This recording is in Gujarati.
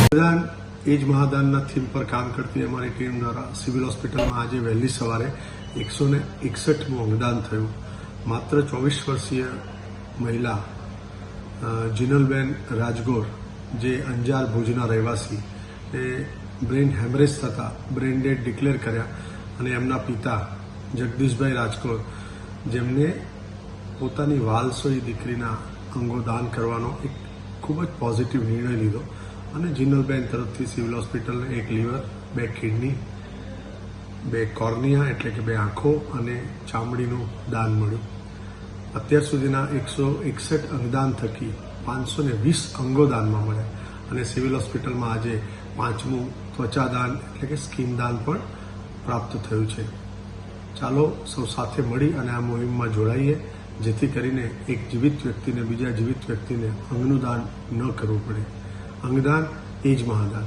અંગદાન એ જ મહાદાનના થીમ પર કામ કરતી અમારી ટીમ દ્વારા સિવિલ હોસ્પિટલમાં આજે વહેલી સવારે 161મું અંગદાન થયું. માત્ર 24 વર્ષીય મહિલા જીનલબેન રાજગોર, જે અંજાર ભુજના રહેવાસી, એ બ્રેઇન હેમરેજ થતાં બ્રેઇન ડેડ ડિક્લેર કર્યા અને એમના પિતા જગદીશભાઈ રાજગોર, જેમને પોતાની વાલસોઈ દીકરીના અંગો દાન કરવાનો એક ખૂબ જ પોઝિટિવ નિર્ણય લીધો અને જીનલબેન તરફથી સિવિલ હોસ્પિટલને 1 લીવર, 2 કિડની, 2 કોર્નિયા એટલે કે 2 આંખો અને ચામડીનું દાન મળ્યું. અત્યાર સુધીના 161 અંગદાન થકી 520 અંગો દાનમાં મળ્યા અને સિવિલ હોસ્પિટલમાં આજે 5મું ત્વચાદાન એટલે કે સ્કિન દાન પણ પ્રાપ્ત થયું છે. ચાલો સૌ સાથે મળી અને આ મુહિમમાં જોડાઈએ, જેથી કરીને એક જીવિત વ્યક્તિને બીજા જીવિત વ્યક્તિને અંગનું દાન ન કરવું પડે. અંગદાન એ જ મહાદાન.